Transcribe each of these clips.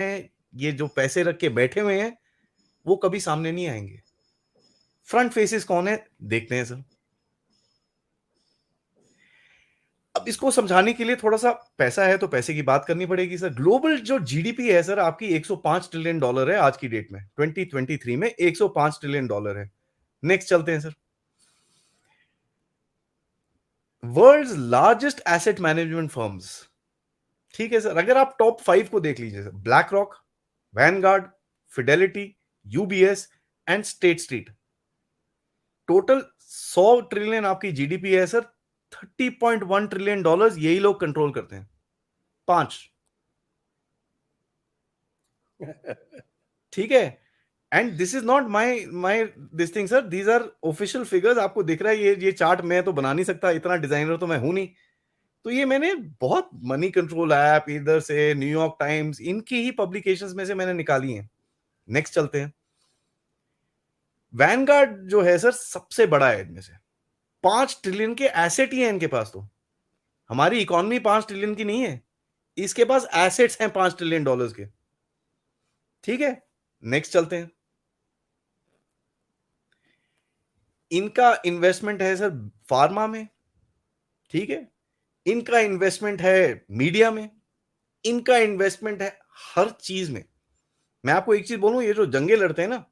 ये जो पैसे रख के बैठे हुए हैं वो कभी सामने नहीं आएंगे। फ्रंट फेसेस कौन है देखते हैं सर। अब इसको समझाने के लिए थोड़ा सा पैसा है तो पैसे की बात करनी पड़ेगी सर। ग्लोबल जो जीडीपी है सर आपकी 105 ट्रिलियन डॉलर है आज की डेट में, 2023 में 105 ट्रिलियन डॉलर है। नेक्स्ट चलते हैं sir. World's largest asset management firms, ठीक है सर। अगर आप टॉप 5 को देख लीजिए sir, BlackRock, Vanguard, Fidelity, UBS and State Street, total 100 trillion आपकी जीडीपी है सर। 30.1 ट्रिलियन डॉलर्स यही लोग कंट्रोल करते हैं। 5, ठीक है। And this is not my this thing sir, these are official figures. आपको दिख रहा है ये चार्ट मैं तो बना नहीं सकता, इतना डिजाइनर तो मैं हूं नहीं। तो ये मैंने बहुत मनी कंट्रोल ऐप इधर से, न्यूयॉर्क टाइम्स, इनकी ही पब्लिकेशंस में से मैंने निकाली हैं। नेक्स्ट चलते हैं। वैनगार्ड जो है सर सबसे बड़ा है इनमें से, 5 ट्रिलियन के एसेट ही है इनके पास। तो हमारी इकोनॉमी 5 ट्रिलियन की नहीं है, इसके पास एसेट्स हैं 5 ट्रिलियन डॉलर्स के, ठीक है। नेक्स्ट चलते हैं। इनका इन्वेस्टमेंट है सर फार्मा में, ठीक है। इनका इन्वेस्टमेंट है मीडिया में, इनका इन्वेस्टमेंट है हर चीज में। मैं आपको एक चीज बोलूं, ये जो जंगे लड़ते हैं ना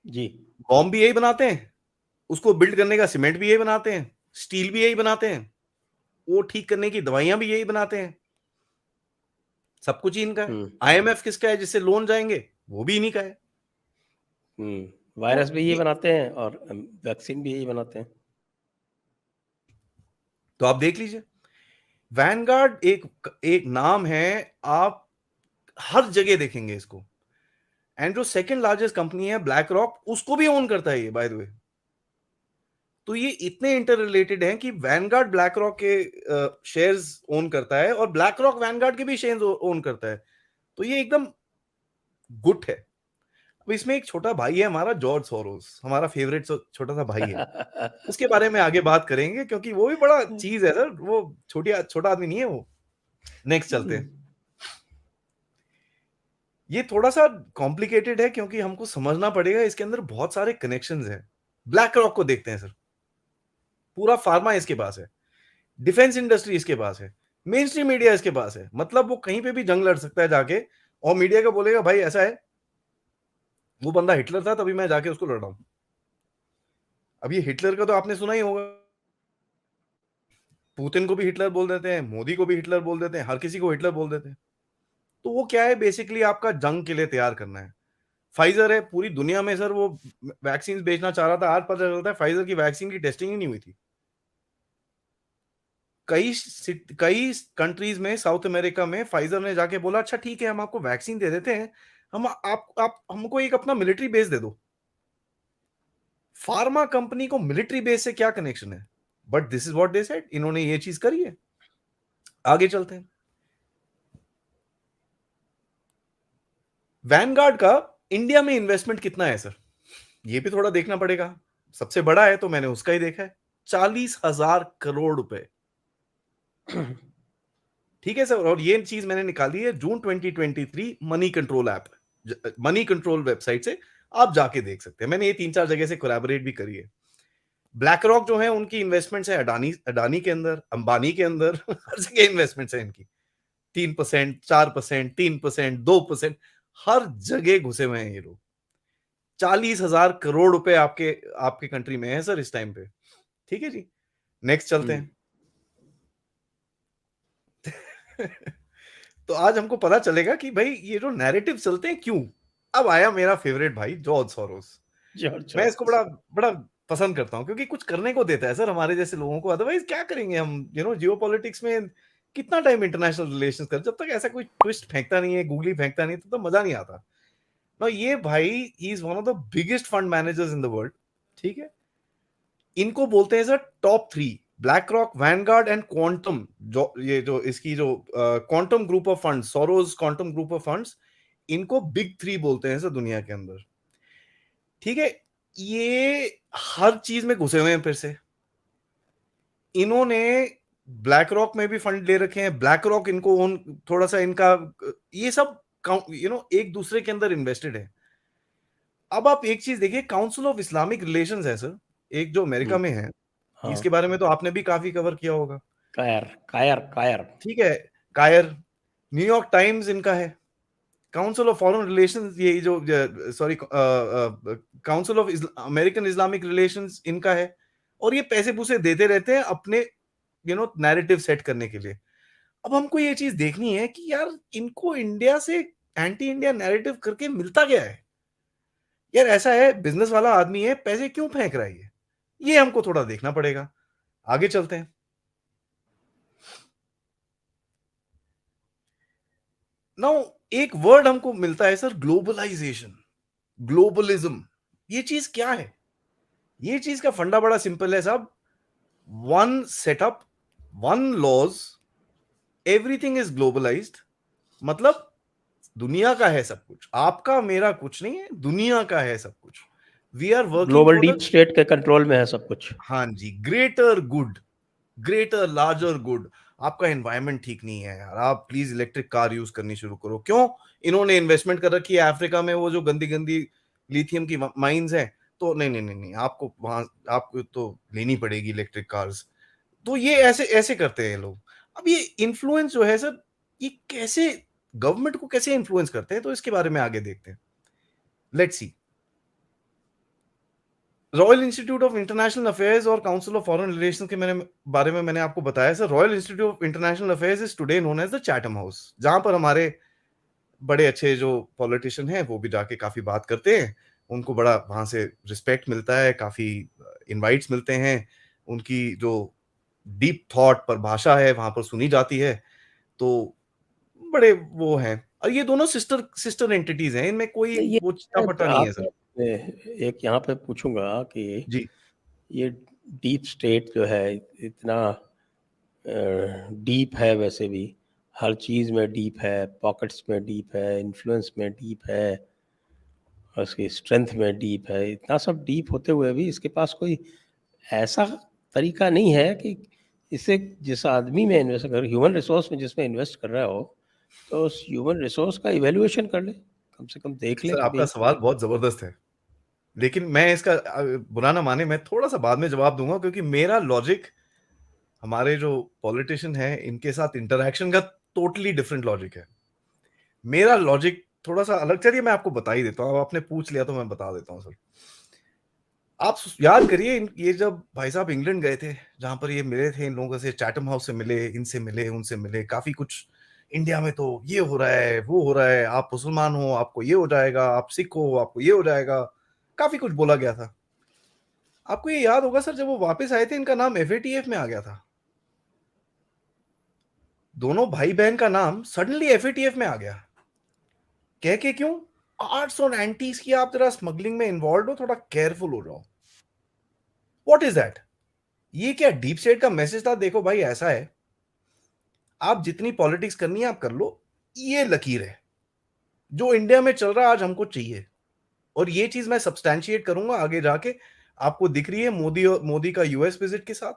जी, बॉम्ब भी यही बनाते हैं, उसको बिल्ड करने का सीमेंट भी यही बनाते हैं, स्टील भी यही बनाते हैं, वो ठीक करने की दवाइयां भी यही बनाते हैं, सब कुछ ही इनका है। आईएमएफ किसका है जिससे लोन जाएंगे, वो भी इन्हीं का है। वायरस तो भी यही बनाते हैं और वैक्सीन भी यही बनाते हैं। तो आप देख लीजिए, वैनगार्ड एक एक नाम है, आप हर जगह देखेंगे इसको। एंड जो सेकंड लार्जेस्ट कंपनी है ब्लैक रॉक, उसको भी ओन करता है ये, बाय द वे। तो ये इतने इंटर रिलेटेड हैं कि वैनगार्ड ब्लैक रॉक के शेयर्स ओन करता है और ब्लैक रॉक वैनगार्ड के भी शेयर्स ओन करता है। तो ये एकदम गुट है। अब इसमें एक छोटा भाई है हमारा, जॉर्ज सोरोस, हमारा फेवरेट छोटा सा भाई है। उसके बारे में आगे बात करेंगे क्योंकि वो भी बड़ा चीज है सर, वो छोटा आदमी नहीं है वो। नेक्स्ट चलते हैं। ये थोड़ा सा कॉम्प्लिकेटेड है क्योंकि हमको समझना पड़ेगा, इसके अंदर बहुत सारे कनेक्शंस हैं। ब्लैक रॉक को देखते हैं सर, पूरा फार्मा इसके पास है, डिफेंस इंडस्ट्री इसके पास है, मेन स्ट्रीम मीडिया इसके पास है। मतलब वो कहीं पे भी जंग लड़ सकता है जाके, और मीडिया का बोलेगा भाई ऐसा है, वो बंदा हिटलर था तभी मैं जाके उसको लड़ रहा हूं। अब ये हिटलर का तो आपने सुना ही होगा, पुतिन को भी हिटलर बोल देते हैं, मोदी को भी हिटलर बोल देते हैं, हर किसी को हिटलर बोल देते हैं। तो वो क्या है, बेसिकली आपका जंग के लिए तैयार करना है। फाइजर है पूरी दुनिया में सर, वो वैक्सीन बेचना चाह रहा था, आज पता चलता है फाइजर की वैक्सीन की टेस्टिंग ही नहीं हुई थी। कई कंट्रीज में, साउथ अमेरिका में, फाइजर ने जाके बोला अच्छा ठीक है हम आपको वैक्सीन दे देते हैं, हम आप हमको एक अपना मिलिट्री बेस दे दो। फार्मा कंपनी को मिलिट्री बेस से क्या कनेक्शन है? But this is what they said, इन्होंने ये चीज करी है। आगे चलते हैं। वैनगार्ड का इंडिया में इन्वेस्टमेंट कितना है सर, ये भी थोड़ा देखना पड़ेगा। सबसे बड़ा है तो मैंने उसका ही देखा है, 40,000 करोड़ रुपए, ठीक है सर। और ये चीज मैंने निकाली है जून 2023 money control app, money control website से, आप जाके देख सकते हैं। मैंने ये 3-4 जगह से कोलैबोरेट भी करी है। ब्लैक रॉक जो है उनकी इन्वेस्टमेंट्स है अडानी अडानी के अंदर, अंबानी के अंदर, हर जगह इन्वेस्टमेंट्स है इनकी। 3%, 4%, 3%, 2%, हर जगह घुसे हुए हैं ये लोग। 40,000 करोड़ रुपए आपके आपके कंट्री में है सर इस टाइम पे, ठीक है जी। नेक्स्ट चलते हैं। तो आज हमको पता चलेगा कि भाई ये जो नैरेटिव चलते हैं क्यों। अब आया मेरा फेवरेट भाई जॉर्ज सोरोस। जॉर्ज मैं इसको सोरोस। बड़ा बड़ा पसंद करता हूं क्योंकि कुछ करने को देता है सर हमारे जैसे लोगों को। अदरवाइज क्या करेंगे हम, जियो पॉलिटिक्स में कितना टाइम इंटरनेशनल रिलेशंस कर, जब तक ऐसा कोई ट्विस्ट फेंकता नहीं है, गूगली फेंकता नहीं, तो मजा नहीं आता ना। ये भाई he is one of the biggest fund managers in the world, ठीक है। इनको बोलते हैं sir top 3, black rock, Vanguard and quantum. जो ये जो इसकी जो quantum group of funds, Soros quantum group of funds, इनको बिग 3 बोलते हैं सर दुनिया के अंदर, ठीक है। ये हर चीज में घुसे हुए हैं। फिर से इन्होंने ब्लैक रॉक में भी फंड ले रखे हैं, ब्लैक रॉक इनको थोड़ा सा इनका, ये सब एक दूसरे के अंदर इन्वेस्टेड है। अब आप एक चीज देखिए, काउंसिल ऑफ इस्लामिक रिलेशंस है सर, एक जो अमेरिका हम्म, में है, हाँ। इसके बारे में तो आपने भी काफी कवर किया होगा। कायर कायर कायर। ठीक है, कायर, न्यूयॉर्क टाइम्स इनका है, काउंसिल ऑफ फॉरेन रिलेशंस, ये जो sorry council of American Islamic relations इनका है। और ये पैसे पूसे देते रहते हैं अपने नैरेटिव सेट करने के लिए। अब हमको ये चीज देखनी है कि यार इनको इंडिया से एंटी इंडिया नैरेटिव करके मिलता क्या है। यार ऐसा है, बिजनेस वाला आदमी है, पैसे क्यों फेंक रहा है ये हमको थोड़ा देखना पड़ेगा। आगे चलते हैं। नाउ एक वर्ड हमको मिलता है सर, ग्लोबलाइजेशन, ग्लोबलिज्म। ये चीज क्या है? ये चीज का फंडा बड़ा सिंपल है साहब, one setup, one laws, everything is globalised. मतलब दुनिया का है सब कुछ, आपका मेरा कुछ नहीं है, दुनिया का है सब कुछ। We are working global for deep the, state के कंट्रोल में है सब कुछ। हाँ जी, greater good, greater larger good. आपका एनवायरनमेंट ठीक नहीं है यार, आप प्लीज इलेक्ट्रिक कार यूज करनी शुरू करो। क्यों? इन्होंने इन्वेस्टमेंट कर रखी है अफ्रीका में, वो जो गंदी गंदी लिथियम की माइंस हैं, तो नहीं नहीं नहीं नहीं, आपको वहां, आपको तो लेनी पड़ेगी इलेक्ट्रिक कार्स। तो ये ऐसे ऐसे करते हैं लोग। अब ये इन्फ्लुएंस जो है सर, ये कैसे गवर्नमेंट को कैसे इन्फ्लुएंस करते हैं, तो इसके बारे में आगे देखते हैं। Let's see. Royal Institute of International Affairs और काउंसिल ऑफ फॉरेन रिलेशंस के बारे में मैंने आपको बताया sir. Royal Institute of International Affairs is today known as the Chatham House, जहां पर हमारे बड़े अच्छे जो पॉलिटिशियन हैं वो भी जाके काफी बात करते हैं। उनको बड़ा वहां से रिस्पेक्ट मिलता है, काफी इनवाइट्स मिलते हैं, उनकी जो डीप थॉट पर भाषा है वहां पर सुनी जाती है। तो बड़े वो हैं, और ये दोनों सिस्टर सिस्टर एंटिटीज हैं, इनमें कोई ये वो चिट्टापट्टा नहीं है सर। आपसे एक यहाँ पे पूछूंगा कि जी। ये डीप स्टेट जो है इतना डीप है, वैसे भी हर चीज़ में डीप है, पॉकेट्स में डीप है, इन्फ्लुएंस में डीप है, और उसकी स्ट्रेंथ में डीप है। इतना सब डीप होते हुए भी इसके पास कोई ऐसा तरीका नहीं है कि इसे जिस आदमी में इन्वेस्ट, अगर ह्यूमन रिसोर्स में जिसमें इन्वेस्ट कर रहा हो, तो उस ह्यूमन रिसोर्स का इवैल्यूएशन कर ले, कम से कम देख ले सर कि आपका भाई। सवाल बहुत जबरदस्त है, लेकिन मैं इसका बुरा ना माने, मैं थोड़ा सा बाद में जवाब दूंगा, क्योंकि मेरा लॉजिक हमारे जो पॉलिटिशियन है इनके साथ इंटरेक्शन का टोटली डिफरेंट लॉजिक है। मेरा लॉजिक थोड़ा सा अलग, चलिए मैं आपको बता ही देता हूँ, आपने पूछ लिया तो मैं बता देता हूँ सर। आप याद करिए, ये जब भाई साहब इंग्लैंड गए थे, जहां पर ये मिले थे इन लोगों से, चैटम हाउस से मिले, इनसे मिले, उनसे मिले, काफी कुछ इंडिया में तो ये हो रहा है, वो हो रहा है, आप मुसलमान हो आपको ये हो जाएगा, आप सिख हो आपको ये हो जाएगा, काफी कुछ बोला गया था। आपको ये याद होगा सर, जब वो वापस आए थे इनका नाम एफएटीएफ में आ गया था। दोनों भाई बहन का नाम सडनली एफएटीएफ में आ गया। कह के क्यों? आर्ट्स और एंटीज की आप जरा स्मगलिंग में इन्वॉल्व हो, थोड़ा केयरफुल हो जाओ। What is that? ये क्या डीप स्टेट का मैसेज था? देखो भाई ऐसा है, आप जितनी पॉलिटिक्स करनी है आप कर लो, ये लकीर है, जो इंडिया में चल रहा है आज हमको चाहिए। और ये चीज मैं सब्सटैंशिएट करूंगा आगे जाके। आपको दिख रही है मोदी का यूएस विजिट के साथ,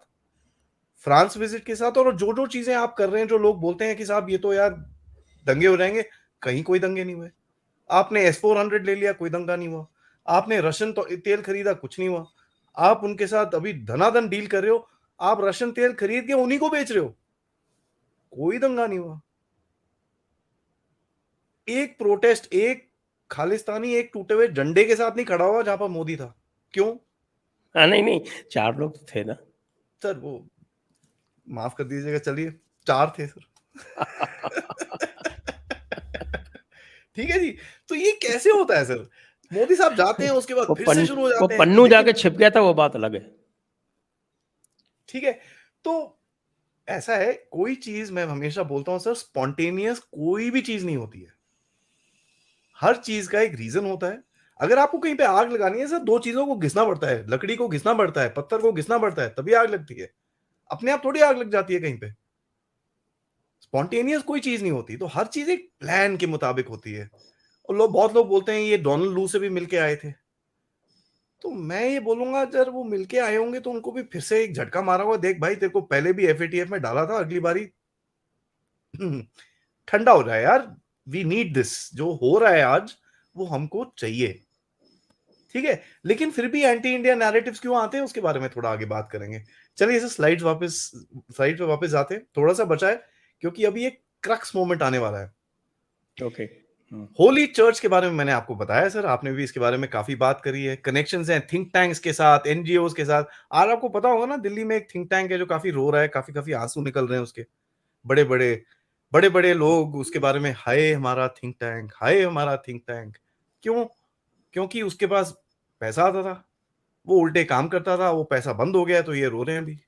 फ्रांस विजिट के साथ, और जो जो चीजें आप कर रहे हैं, जो लोग बोलते हैं कि साहब ये तो यार दंगे हो जाएंगे, कहीं कोई दंगे नहीं हुए। आपने S-400 ले लिया, कोई दंगा नहीं हुआ। आपने रशियन तो तेल खरीदा, कुछ नहीं हुआ। आप उनके साथ अभी धनाधन डील कर रहे हो, आप रशियन तेल खरीद के उन्हीं को बेच रहे हो, कोई दंगा नहीं हुआ। एक प्रोटेस्ट, एक खालिस्तानी एक टूटे हुए झंडे के साथ नहीं खड़ा हुआ जहां पर मोदी था। क्यों? हाँ, नहीं नहीं, 4 लोग थे ना। सर वो माफ कर दीजिएगा, चलिए 4 थे सर। ठीक है जी। तो ये कैसे होता है सर? मोदी साहब जाते हैं, उसके बाद फिर से शुरू हो वो जाते हैं, पन्नू जाके लेकिन छिप गया था, वो बात अलग है। ठीक है। तो ऐसा है, कोई चीज मैं हमेशा बोलता हूं सर, स्पॉन्टेनियस कोई भी चीज नहीं होती है। हर चीज का एक रीजन होता है। अगर आपको कहीं पे आग लगानी है सर, 2 चीजों को घिसना पड़ता है, लकड़ी को घिसना पड़ता है, पत्थर को घिसना पड़ता है, तभी आग लगती है। अपने आप थोड़ी आग लग जाती है कहीं पे। स्पॉन्टेनियस कोई चीज नहीं होती, तो हर चीज एक प्लान के मुताबिक होती है। और बहुत लोग बोलते हैं ये डोनाल्ड लू से भी मिलके आए थे। तो मैं ये बोलूंगा जब वो मिलके आए होंगे तो उनको भी फिर से एक झटका मारा होगा, देख भाई तेरे को पहले भी एफएटीएफ में डाला था, अगली बारी ठंडा हो जाए यार, वी नीड दिस, जो हो रहा है आज वो हमको चाहिए, ठीक है। लेकिन फिर भी एंटी इंडिया नैरेटिव्स क्यों आते हैं उसके बारे में थोड़ा आगे बात करेंगे। चलिए इसे स्लाइड पे वापस जाते हैं, थोड़ा सा बचा है क्योंकि अभी एक क्रक्स मोमेंट आने वाला है। ओके। होली चर्च के बारे में मैंने आपको बताया सर, आपने भी इसके बारे में काफी बात करी है, कनेक्शंस हैं थिंक टैंक्स के साथ, एनजीओ के साथ। आज आपको पता होगा ना, दिल्ली में एक थिंक टैंक है जो काफी रो रहा है, काफी काफी आंसू निकल रहे हैं उसके, बड़े बड़े बड़े बड़े लोग उसके बारे में, हाय हमारा थिंक टैंक, हाय हमारा थिंक टैंक। क्यों? क्योंकि उसके पास पैसा आता था, वो उल्टे काम करता था, वो पैसा बंद हो गया तो ये रो रहे हैं अभी।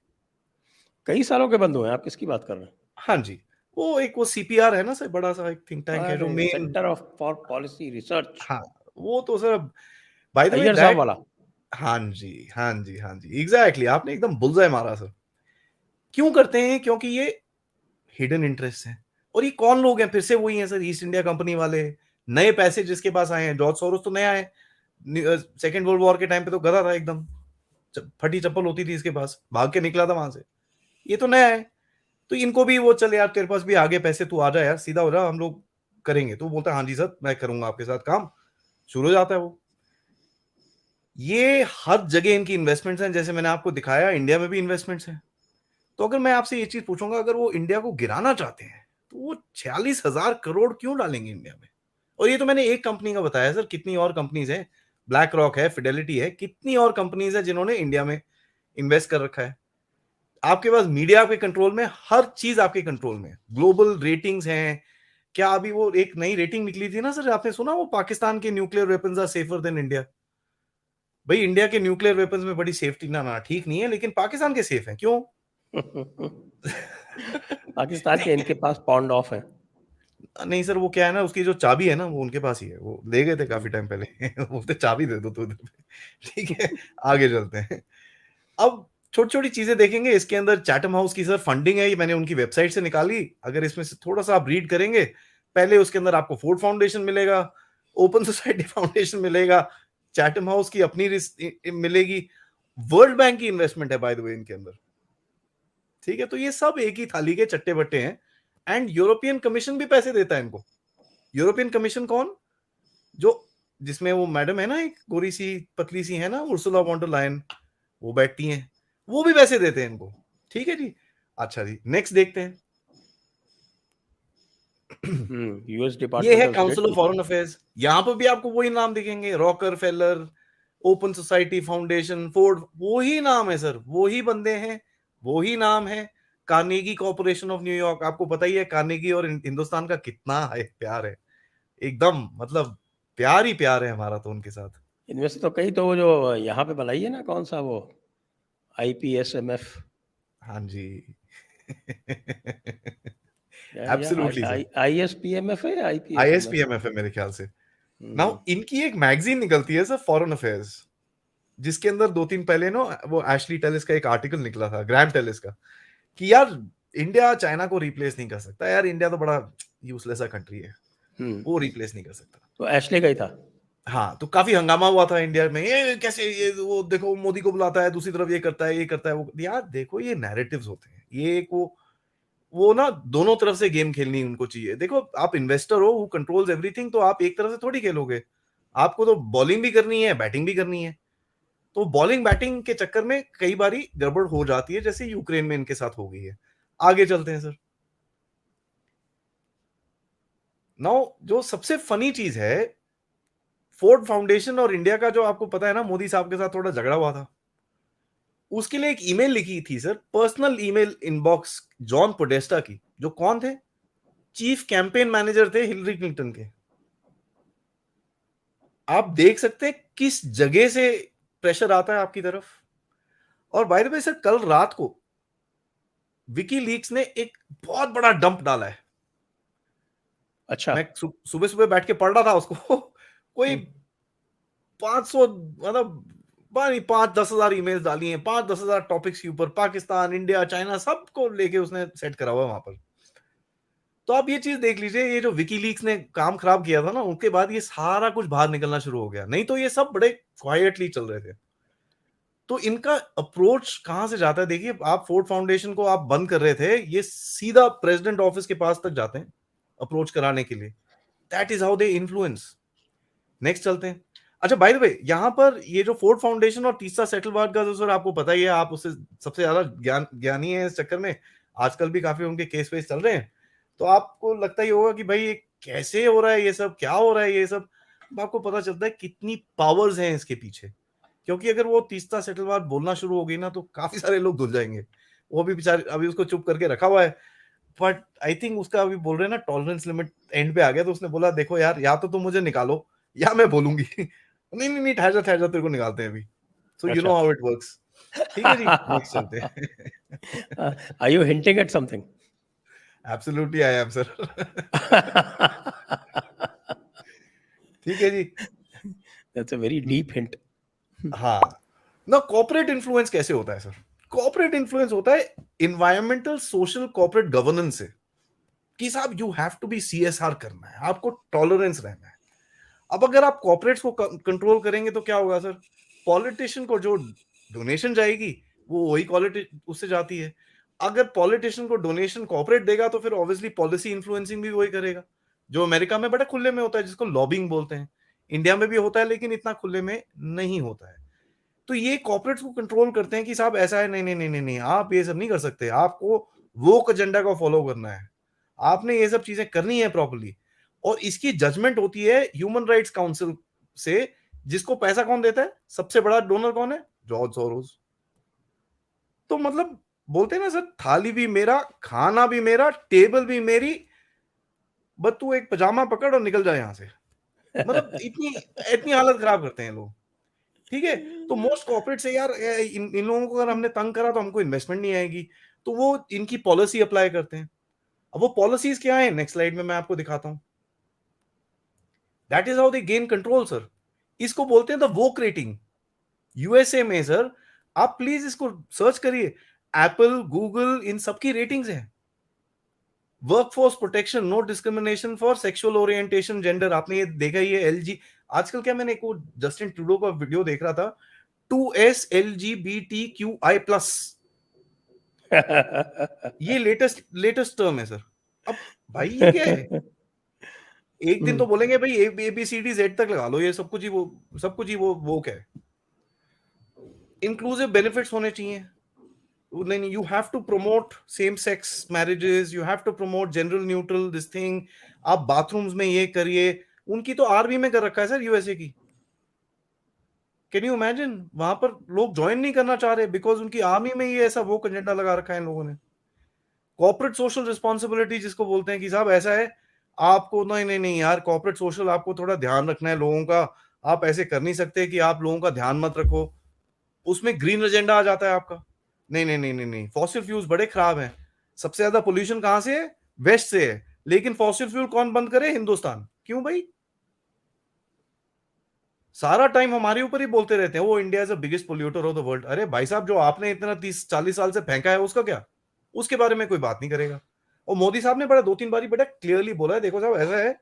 कई सालों के बंद हुए हैं, आप किसकी बात कर रहे हैं? हाँ जी, वो सीपीआर है ना सर, बड़ा सा एक थिंक टैंक है जो अरे main. Centre of for policy research, हाँ, वो तो sir, by the way Iyer साहब दैट, वाला। हाँ जी हाँ जी हाँ जी, एग्जैक्टली, आपने एकदम बुलजाय मारा सर। क्यों करते हैं? क्योंकि ये हिडन इंटरेस्ट है। और ये कौन लोग हैं? फिर से वही हैं सर, ईस्ट इंडिया कंपनी वाले, नए पैसे जिसके पास आए हैं। जॉर्ज सोरोस तो नया है, सेकेंड वर्ल्ड वॉर के टाइम पे तो गधा था एकदम, फटी चप्पल होती थी इसके पास, भाग के निकला था वहां से। ये तो नया है, तो इनको भी वो, चल यार तेरे पास भी आगे पैसे, तू आ जा यार, सीधा हो जा, हम लोग करेंगे। तो बोलता है हाँ जी सर मैं करूंगा आपके साथ काम, शुरू हो जाता है वो। ये हर जगह इनकी इन्वेस्टमेंट्स हैं, जैसे मैंने आपको दिखाया इंडिया में भी इन्वेस्टमेंट्स हैं। तो अगर मैं आपसे ये चीज पूछूंगा, अगर वो इंडिया को गिराना चाहते हैं तो वो 46,000 करोड़ क्यों डालेंगे इंडिया में? और ये तो मैंने एक कंपनी का बताया सर, कितनी और कंपनीज है, ब्लैक रॉक है, फिडेलिटी है, कितनी और कंपनीज है जिन्होंने इंडिया में इन्वेस्ट कर रखा है। आपके पास मीडिया आपके कंट्रोल में, हर चीज आपके कंट्रोल में, ग्लोबल रेटिंग्स हैं। क्या अभी वो एक नई रेटिंग निकली थी ना सर, आपने सुना, वो पाकिस्तान के nuclear weapons are safer than India. भाई इंडिया के न्यूक्लियर वेपन्स में बड़ी सेफ्टी ना ठीक नहीं है, लेकिन पाकिस्तान के सेफ हैं, क्यों? पाकिस्तान के इनके पास पॉन्ड ऑफ है। नहीं सर, वो क्या है ना, उसकी जो चाबी है ना वो उनके पास ही है, वो ले गए थे काफी टाइम पहले। बोलते चाबी दे दो तो इधर पे, ठीक है। आगे चलते हैं। अब छोटी छोटी चीजें देखेंगे इसके अंदर। चैटम हाउस की सर फंडिंग है, ये मैंने उनकी वेबसाइट से निकाली, अगर इसमें से थोड़ा सा आप रीड करेंगे, पहले उसके अंदर आपको फोर्ड फाउंडेशन मिलेगा, ओपन सोसाइटी फाउंडेशन मिलेगा, चैटम हाउस की अपनी मिलेगी, वर्ल्ड बैंक की इन्वेस्टमेंट है बाय द वे इनके अंदर, ठीक है। तो ये सब एक ही थाली के चट्टे बट्टे हैं। एंड यूरोपियन कमीशन भी पैसे देता है इनको। यूरोपियन कमीशन कौन? जो, जिसमें वो मैडम है ना, एक गोरी सी पतली सी है ना, उर्सुला वॉन डर लायन, वो बैठती हैं, वो भी पैसे देते हैं इनको, ठीक है जी। अच्छा जी, नेक्स्ट देखते हैं। यूएस ये डिपार्टमेंट है of council state. Of foreign affairs, यहां पर भी आपको वही नाम दिखेंगे, rocker failure, open society foundation, Ford, वही नाम है सर, वही बंदे हैं, वही नाम है। कार्नेगी कॉर्पोरेशन ऑफ न्यूयॉर्क, आपको पता ही है कार्नेगी और हिंदुस्तान का कितना है प्यार है, एकदम मतलब प्यार ही प्यार है हमारा तो उनके साथ। इनमें से तो कई तो वो जो यहाँ पे बनाई है ना, कौन सा वो IPSMF, हाँ जी। या एब्सोल्युटली सर, ISPMF है या IPSMF? आईएसपीएमएफ है मेरे ख्याल से। नाउ इनकी एक मैगजीन निकलती है सर, फॉरेन अफेयर्स, जिसके अंदर दो तीन पहले ना वो एशली टेलिस का एक आर्टिकल निकला था, ग्रैम टेलिस का, कि यार इंडिया चाइना को रिप्लेस नहीं कर सकता यार, इंडिया तो बड़ा यूजलेस कंट्री है, वो रिप्लेस नहीं कर सकता। तो एशले का ही था। हाँ, तो काफी हंगामा हुआ था इंडिया में, ये कैसे, ये वो देखो मोदी को बुलाता है, दूसरी तरफ ये करता है, ये करता है, वो। यार देखो ये नैरेटिव्स होते हैं, ये एक वो ना, दोनों तरफ से गेम खेलनी उनको चाहिए। देखो आप इन्वेस्टर हो, हु कंट्रोल्स एवरीथिंग, तो आप एक तरफ से थोड़ी खेलोगे, आपको तो बॉलिंग भी करनी है, बैटिंग भी करनी है। तो बॉलिंग बैटिंग के चक्कर में कई बारी गड़बड़ हो जाती है, जैसे यूक्रेन में इनके साथ हो गई है। आगे चलते हैं सर। नाउ जो सबसे फनी चीज है, फोर्ड फाउंडेशन और इंडिया का, जो आपको पता है ना, मोदी साहब के साथ थोड़ा झगड़ा हुआ था, उसके लिए एक ईमेल लिखी थी sir, personal email inbox John Podesta की, जो कौन थे, चीफ कैंपेन मैनेजर थे हिलरी क्लिंटन के। आप देख सकते हैं किस जगह से प्रेशर आता है आपकी तरफ। और बाय द वे सर, कल रात को विकी लीक्स ने एक बहुत बड़ा डंप डाला है। अच्छा। मैं सुबह सुबह बैठ के पढ़ रहा था उसको। कोई 500, मतलब 5-10 हजार ईमेल्स डाली हैं, 5-10 हजार टॉपिक्स के ऊपर, पाकिस्तान, इंडिया, चाइना, सबको लेके उसने सेट करा हुआ है वहां पर। तो आप ये चीज देख लीजिए, ये जो विकीलीक्स ने काम खराब किया था ना, उनके बाद ये सारा कुछ बाहर निकलना शुरू हो गया, नहीं तो ये सब बड़े क्वाइटली चल रहे थे। तो इनका अप्रोच कहां से जाता है, देखिए आप फोर्ड फाउंडेशन को आप बंद कर रहे थे, ये सीधा प्रेसिडेंट ऑफिस के पास तक जाते हैं अप्रोच कराने के लिए। That is how they influence. Next चलते हैं। अच्छा बाय द वे, यहाँ पर ये जो फोर्ड फाउंडेशन और तीसरा सेटलवार्ड का, तो सर आपको पता ही है, आप उससे सबसे ज्यादा ज्ञानी है इस चक्कर में, आजकल भी काफी उनके केस वेस चल रहे हैं, तो आपको लगता ही होगा कि भाई ये कैसे हो रहा है, ये सब क्या हो रहा है, ये सब आपको पता चलता है कितनी पावर्स हैं इसके पीछे। क्योंकि अगर वो तीसरा सेटलवार्ड बोलना शुरू हो गई ना, तो काफी सारे लोग धुल जाएंगे। वो भी बेचारे अभी उसको चुप करके रखा हुआ है, बट आई थिंक उसका अभी बोल रहे हैं ना टॉलरेंस लिमिट एंड पे आ गया, तो उसने बोला देखो यार, या तो तुम मुझे निकालो या मैं बोलूंगी। नहीं नहीं नहीं, ठहर जा तेरे को निकालते हैं अभी। So you know how it works. ठीक है जी, नेक्स्ट चलते हैं। Are you hinting at something? Absolutely I am sir. ठीक है जी। That's a very deep hint. हाँ ना, कॉर्पोरेट इन्फ्लुएंस कैसे होता है सर? कॉर्पोरेट इन्फ्लुएंस होता है इन्वायरमेंटल सोशल कॉर्पोरेट गवर्नेंस से, कि साहब you have to be CSR करना है, आपको टॉलरेंस रहना है। अब अगर आप कॉर्पोरेट्स को कंट्रोल करेंगे तो क्या होगा सर? पॉलिटिशियन को जो डोनेशन जाएगी वो वही क्वालिटी उससे जाती है। अगर पॉलिटिशियन को डोनेशन कॉर्पोरेट देगा तो फिर ऑब्वियसली पॉलिसी इन्फ्लुएंसिंग भी वही करेगा, जो अमेरिका में बड़ा खुले में होता है, जिसको लॉबिंग बोलते हैं। इंडिया में भी होता है लेकिन इतना खुले में नहीं होता है। तो ये कॉर्पोरेट्स को कंट्रोल करते हैं कि साहब ऐसा है, नहीं नहीं नहीं नहीं नहीं, आप ये सब नहीं कर सकते, आपको वोक एजेंडा को फॉलो करना है, आपने ये सब चीजें करनी है प्रॉपर्ली। और इसकी जजमेंट होती है ह्यूमन राइट्स काउंसिल से, जिसको पैसा कौन देता है? सबसे बड़ा डोनर कौन है? George Soros. तो मतलब बोलते हैं ना सर, थाली भी मेरा, खाना भी मेरा, टेबल भी मेरी, बस तू एक पजामा पकड़ और निकल जाए यहां से। मतलब इतनी इतनी हालत खराब करते हैं लोग। ठीक है, तो मोस्ट कॉर्पोरेट से यार, इन लोगों को अगर हमने तंग करा तो हमको इन्वेस्टमेंट नहीं आएगी, तो वो इनकी पॉलिसी अप्लाई करते हैं। अब वो पॉलिसीज क्या है, नेक्स्ट स्लाइड में मैं आपको दिखाता हूं। That is how they gain control sir. इसको बोलते हैं द वोक रेटिंग। यूएसए में सर, आप प्लीज इसको सर्च करिए, एप्पल, गूगल, इन सबकी रेटिंग्स हैं। Workforce protection, no discrimination for sexual orientation, gender, आपने ये देखा ही है। एलजी, आजकल क्या, मैंने एक वो जस्टिन ट्रूडो का वीडियो देख रहा था, 2S LGBTQI+, ये लेटेस्ट टर्म है सर। अब भाई ये क्या है? एक दिन तो बोलेंगे भाई ABCD Z तक लगा लो, ये सब कुछ ही वो क्या है? इंक्लूसिव बेनिफिट्स होने चाहिए। नहीं, you have to promote same sex marriages, you have to promote gender neutral this thing. आप बाथरूम्स में ये करिए। उनकी तो आर्मी में कर रखा है सर यूएसए की। Can you imagine? वहां पर लोग ज्वाइन नहीं करना चाह रहे बिकॉज उनकी आर्मी में ये ऐसा वो एजेंडा लगा रखा है इन लोगों ने। कॉर्पोरेट सोशल रिस्पॉन्सिबिलिटी जिसको बोलते हैं कि साहब ऐसा है, आपको नहीं नहीं नहीं यार, कॉर्पोरेट सोशल आपको थोड़ा ध्यान रखना है लोगों का, आप ऐसे कर नहीं सकते कि आप लोगों का ध्यान मत रखो। उसमें ग्रीन एजेंडा आ जाता है आपका। नहीं नहीं नहीं नहीं नहीं, फॉसिल फ्यूल्स बड़े खराब हैं। सबसे ज्यादा पोल्यूशन कहां से है? वेस्ट से है। लेकिन फॉसिल फ्यूल कौन बंद करे? हिंदुस्तान। क्यों भाई? सारा टाइम हमारे ऊपर ही बोलते रहते हैं, वो India is the biggest polluter of the world. अरे भाई साहब, जो आपने इतना 30-40 साल से फेंका है उसका क्या? उसके बारे में कोई बात नहीं करेगा। और मोदी साहब ने बड़ा 2-3 बारी बड़ा क्लियरली बोला है, देखो साहब ऐसा है,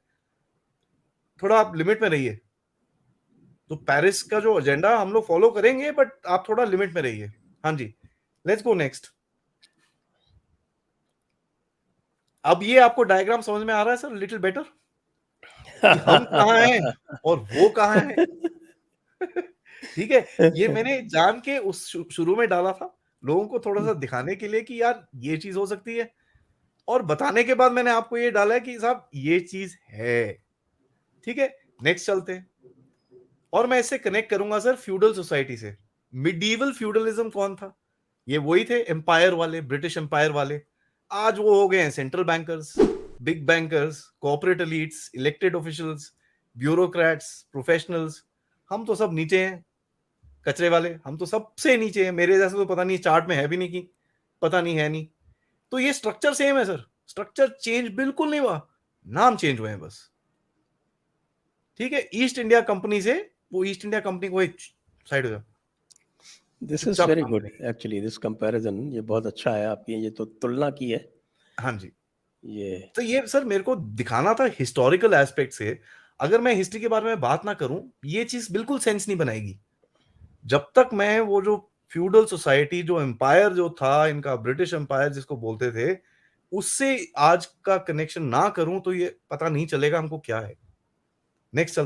थोड़ा आप लिमिट में रहिए। तो पेरिस का जो एजेंडा हम लोग फॉलो करेंगे, बट आप थोड़ा लिमिट में रहिए। हाँ जी, लेट्स गो नेक्स्ट। अब ये आपको डायग्राम समझ में आ रहा है सर, लिटिल बेटर, कि हम कहाँ हैं और वो कहाँ है। ठीक है, ये मैंने जान के उस शुरू में डाला था, लोगों को थोड़ा सा दिखाने के लिए कि यार ये चीज हो सकती है, और बताने के बाद मैंने आपको ये डाला है कि साहब ये चीज है। ठीक है, नेक्स्ट चलते हैं। और मैं इससे कनेक्ट करूंगा सर फ्यूडल सोसाइटी से। मिडीवल फ्यूडलिज्म कौन था? ये वही थे एम्पायर वाले, ब्रिटिश एम्पायर वाले। आज वो हो गए हैं central bankers, big bankers, corporate elites, elected officials, bureaucrats, professionals. हम तो सब नीचे हैं, कचरे वाले, हम तो सबसे नीचे हैं। मेरे जैसे तो पता नहीं चार्ट में है भी नहीं, कि पता नहीं है नहीं। तो ये स्ट्रक्चर सेम है सर, स्ट्रक्चर चेंज बिल्कुल नहीं हुआ, नाम चेंज हुए हैं बस। ठीक है, ईस्ट इंडिया कंपनी से वो ईस्ट इंडिया कंपनी को साइड हो जाओ। This is very good actually, this comparison, ये बहुत अच्छा है आपकी ये तो तुलना की है। हाँ जी, ये तो ये सर मेरे को दिखाना था हिस्टोरिकल एस्पेक्ट से। अगर मैं हिस्ट्री के बारे में बात ना करूं, ये चीज बिल्कुल सेंस नहीं बनाएगी। जब तक मैं वो जो फ्यूडल सोसाइटी, जो एम्पायर जो था इनका, ब्रिटिश एम्पायर जिसको बोलते थे, उससे आज का कनेक्शन ना करूं तो ये पता नहीं चलेगा हमको क्या है। नेक्स्ट